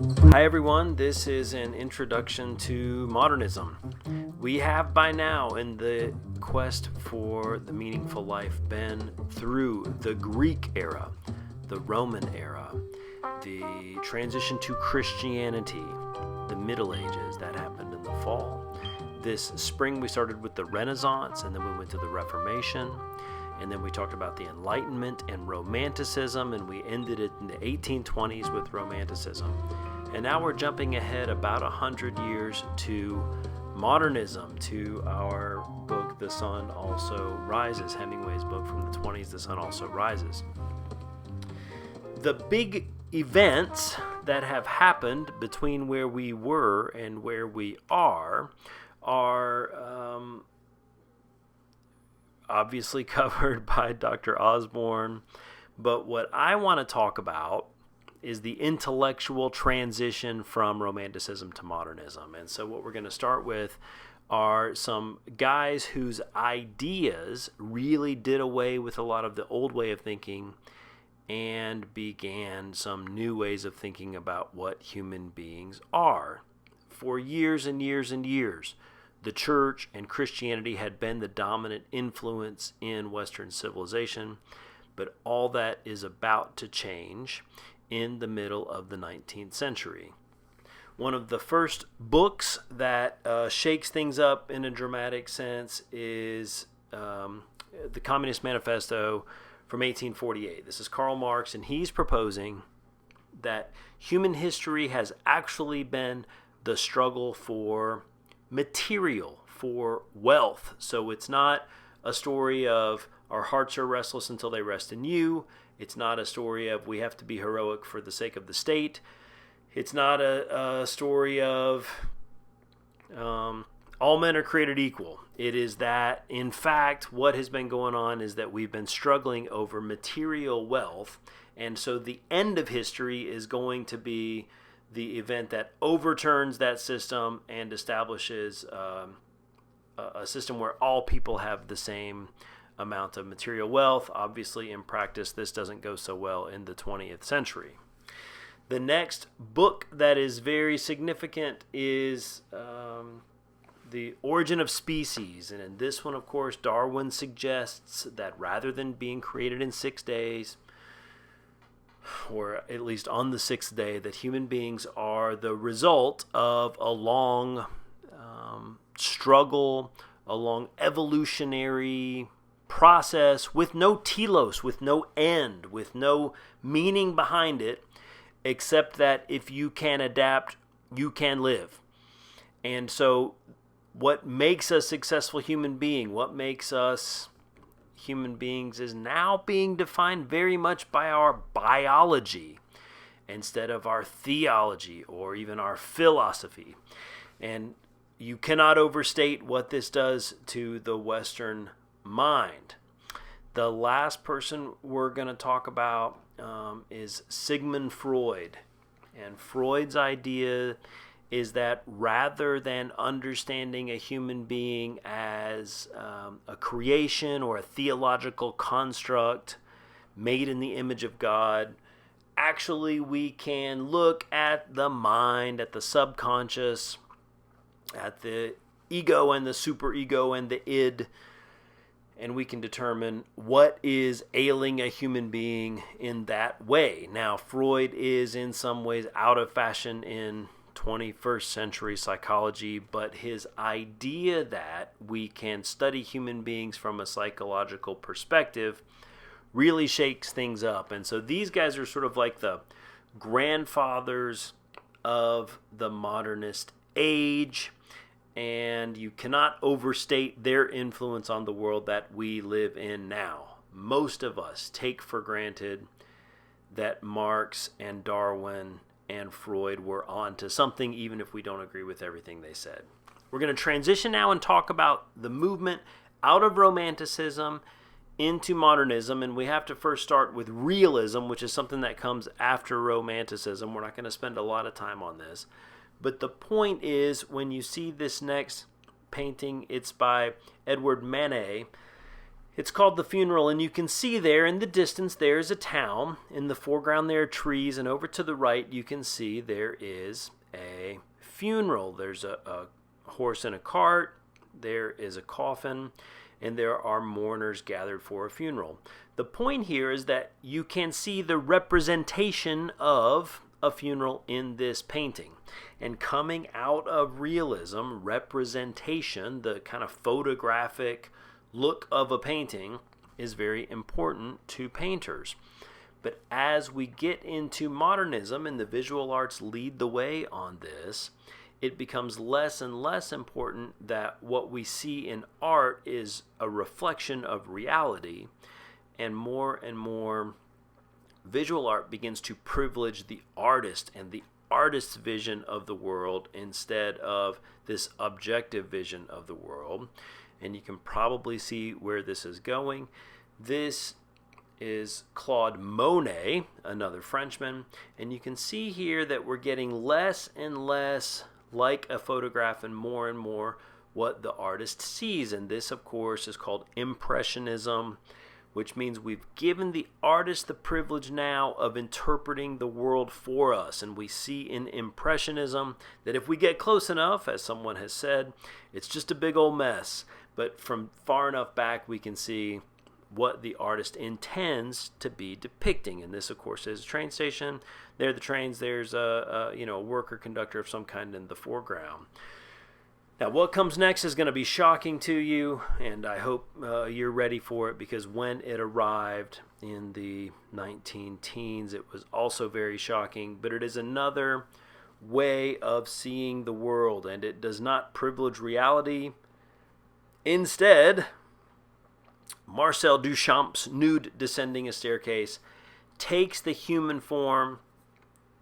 Hi everyone, this is an introduction to modernism. We have by now, in the quest for the meaningful life, been through the Greek era, the Roman era, the transition to Christianity, the Middle Ages, that happened in the fall. This spring we started with the Renaissance, and then we went to the Reformation, and then we talked about the Enlightenment and Romanticism, and we ended it in the 1820s with Romanticism. And now we're jumping ahead about 100 years to modernism, to our book, The Sun Also Rises, Hemingway's book from the 20s, The Sun Also Rises. The big events that have happened between where we were and where we are obviously covered by Dr. Osborne, but what I want to talk about is the intellectual transition from Romanticism to modernism. And so what we're going to start with are some guys whose ideas really did away with a lot of the old way of thinking and began some new ways of thinking about what human beings are. For years and years and years, the church and Christianity had been the dominant influence in Western civilization, but all that is about to change in the middle of the 19th century. One of the first books that shakes things up in a dramatic sense is the Communist Manifesto from 1848. This is Karl Marx, and he's proposing that human history has actually been the struggle for material, for wealth. So it's not a story of our hearts are restless until they rest in you. It's not a story of we have to be heroic for the sake of the state. It's not a story of all men are created equal. It is that, in fact, what has been going on is that we've been struggling over material wealth. And so the end of history is going to be the event that overturns that system and establishes a system where all people have the same amount of material wealth. Obviously, in practice, this doesn't go so well in the 20th century. The next book that is very significant is The Origin of Species. And in this one, of course, Darwin suggests that rather than being created in 6 days, or at least on the 6th day, that human beings are the result of a long struggle, a long evolutionary process with no telos, with no end, with no meaning behind it, except that if you can adapt, you can live. And so what makes a successful human being, what makes us human beings, is now being defined very much by our biology instead of our theology or even our philosophy. And you cannot overstate what this does to the Western mind. The last person we're going to talk about is Sigmund Freud. And Freud's idea is that rather than understanding a human being as a creation or a theological construct made in the image of God, actually we can look at the mind, at the subconscious, at the ego and the superego and the id, and we can determine what is ailing a human being in that way. Now, Freud is in some ways out of fashion in 21st century psychology, but his idea that we can study human beings from a psychological perspective really shakes things up. And so these guys are sort of like the grandfathers of the modernist age, and you cannot overstate their influence on the world that we live in now. Most of us take for granted that Marx and Darwin and Freud were on to something, even if we don't agree with everything they said. We're going to transition now and talk about the movement out of Romanticism into modernism, and we have to first start with realism, which is something that comes after Romanticism. We're not going to spend a lot of time on this. But the point is, when you see this next painting, it's by Edward Manet, It's called The Funeral, and you can see there in the distance there is a town. In the foreground there are trees, and over to the right you can see there is a funeral. There's a horse and a cart, there is a coffin, and there are mourners gathered for a funeral. The point here is that you can see the representation of a funeral in this painting. And coming out of realism, representation, the kind of photographic look of a painting, is very important to painters. But as we get into modernism and the visual arts lead the way on this, it becomes less and less important that what we see in art is a reflection of reality, and more visual art begins to privilege the artist and the artist's vision of the world instead of this objective vision of the world. And you can probably see where this is going. This is Claude Monet, another Frenchman, and you can see here that we're getting less and less like a photograph and more what the artist sees. And this, of course, is called Impressionism, which means we've given the artist the privilege now of interpreting the world for us. And we see in Impressionism that if we get close enough, as someone has said, it's just a big old mess. But from far enough back, we can see what the artist intends to be depicting. And this, of course, is a train station. There are the trains. There's a worker conductor of some kind in the foreground. Now, what comes next is going to be shocking to you, and I hope you're ready for it, because when it arrived in the 19-teens, it was also very shocking. But it is another way of seeing the world, and it does not privilege reality. Instead, Marcel Duchamp's nude descending a staircase takes the human form,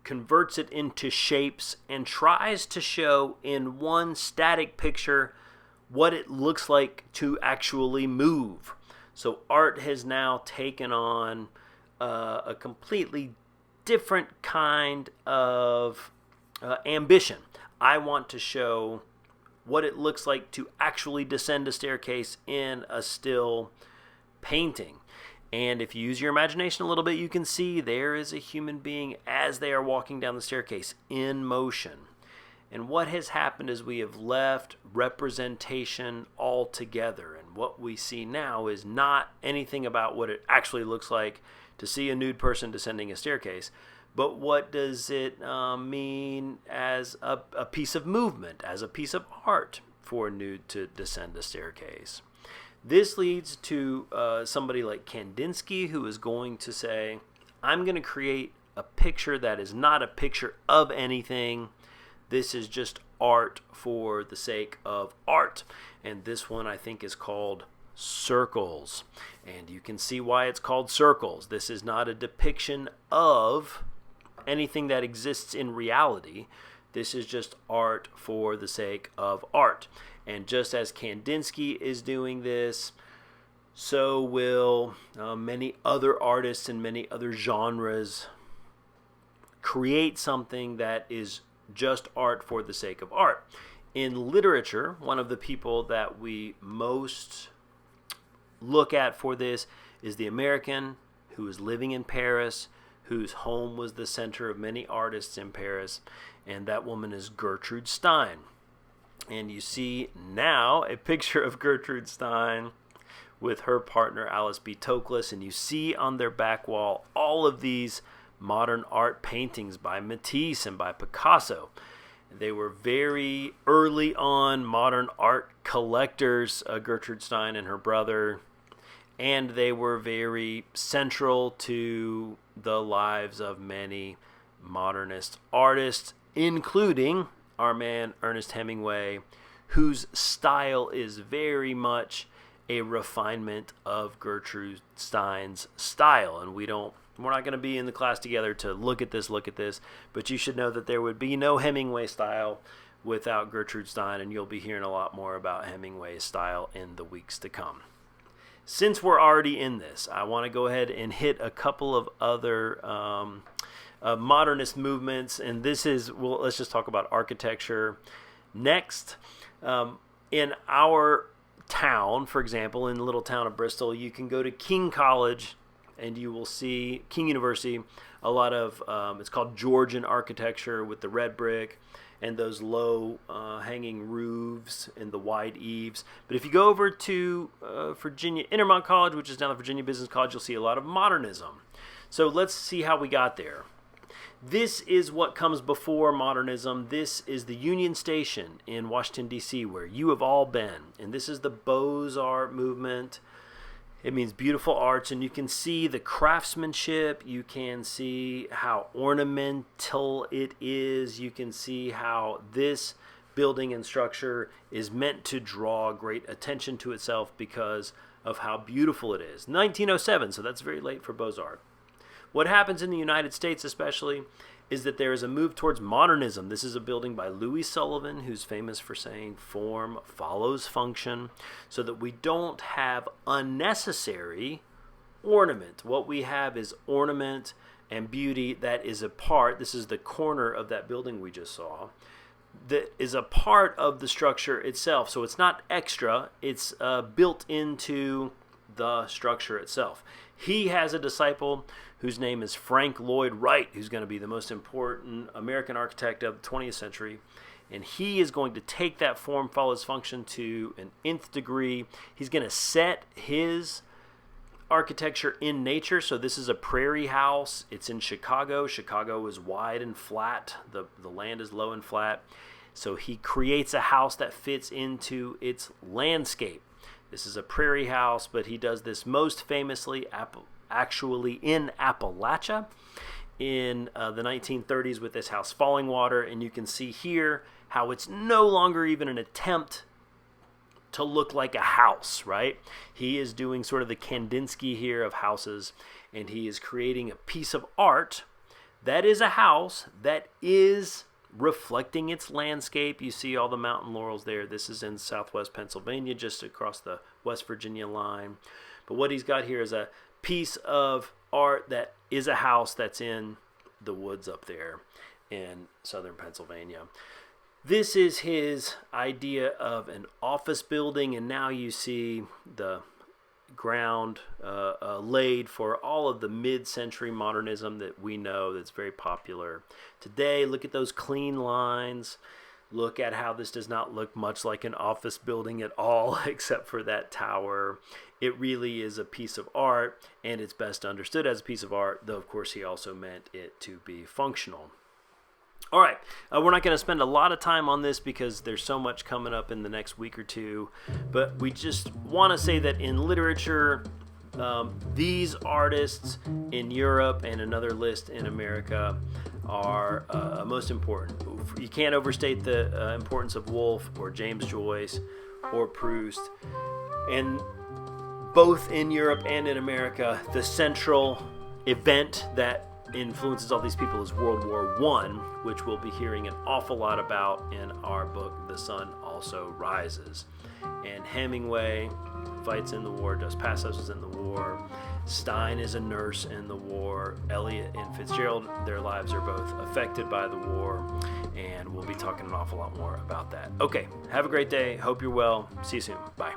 converts it into shapes, and tries to show in one static picture what it looks like to actually move. So art has now taken on a completely different kind of ambition. I want to show what it looks like to actually descend a staircase in a still painting. And if you use your imagination a little bit, you can see there is a human being as they are walking down the staircase in motion. And what has happened is we have left representation altogether. And what we see now is not anything about what it actually looks like to see a nude person descending a staircase, but what does it mean as a piece of movement, as a piece of art for a nude to descend a staircase. This leads to somebody like Kandinsky, who is going to say, I'm going to create a picture that is not a picture of anything. This is just art for the sake of art. And this one, I think, is called Circles. And you can see why it's called Circles. This is not a depiction of anything that exists in reality. This is just art for the sake of art. And just as Kandinsky is doing this, so will many other artists in many other genres create something that is just art for the sake of art. In literature, one of the people that we most look at for this is the American who is living in Paris, whose home was the center of many artists in Paris, and that woman is Gertrude Stein. And you see now a picture of Gertrude Stein with her partner Alice B. Toklas, and you see on their back wall all of these modern art paintings by Matisse and by Picasso. They were very early on modern art collectors, Gertrude Stein and her brother, and they were very central to the lives of many modernist artists, including our man Ernest Hemingway, whose style is very much a refinement of Gertrude Stein's style. And we're not going to be in the class together to look at this, but you should know that there would be no Hemingway style without Gertrude Stein, and you'll be hearing a lot more about Hemingway's style in the weeks to come. Since we're already in this, I want to go ahead and hit a couple of other modernist movements, and let's just talk about architecture next. In our town, for example, in the little town of Bristol, you can go to King College and you will see King University, a lot of, it's called Georgian architecture with the red brick and those low hanging roofs and the wide eaves. But if you go over to Virginia Intermont College, which is now the Virginia Business College, you'll see a lot of modernism. So let's see how we got there. This is what comes before modernism. This is the Union Station in Washington, D.C., where you have all been. And this is the Beaux-Arts movement. It means beautiful arts, and you can see the craftsmanship. You can see how ornamental it is. You can see how this building and structure is meant to draw great attention to itself because of how beautiful it is. 1907, so that's very late for Beaux-Arts. What happens in the United States especially is that there is a move towards modernism. This is a building by Louis Sullivan, who's famous for saying form follows function, so that we don't have unnecessary ornament. What we have is ornament and beauty that is a part, this is the corner of that building we just saw, that is a part of the structure itself. So it's not extra, it's built into the structure itself. He has a disciple whose name is Frank Lloyd Wright, who's going to be the most important American architect of the 20th century. And he is going to take that form follows function to an nth degree. He's going to set his architecture in nature. So this is a prairie house. It's in Chicago. Chicago is wide and flat. The land is low and flat. So he creates a house that fits into its landscape. This is a prairie house, but he does this most famously actually in Appalachia in the 1930s with this house Fallingwater. And you can see here how it's no longer even an attempt to look like a house, right? He is doing sort of the Kandinsky here of houses, and he is creating a piece of art that is a house that is reflecting its landscape. You see all the mountain laurels there. This is in southwest Pennsylvania, just across the West Virginia line. But what he's got here is a piece of art that is a house that's in the woods up there in southern Pennsylvania. This is his idea of an office building, and now you see the ground laid for all of the mid-century modernism that we know that's very popular today. Look at those clean lines. Look at how this does not look much like an office building at all, except for that tower. It really is a piece of art, and it's best understood as a piece of art, though of course he also meant it to be functional. All right, we're not going to spend a lot of time on this because there's so much coming up in the next week or two, but we just want to say that in literature, these artists in Europe and another list in America are most important. You can't overstate the importance of Woolf or James Joyce or Proust. And both in Europe and in America, the central event that influences all these people is World War I, which we'll be hearing an awful lot about in our book, The Sun Also Rises. And Hemingway fights in the war, Dos Passos is in the war, Stein is a nurse in the war, Eliot and Fitzgerald, their lives are both affected by the war, and we'll be talking an awful lot more about that. Okay, have a great day. Hope you're well. See you soon. Bye.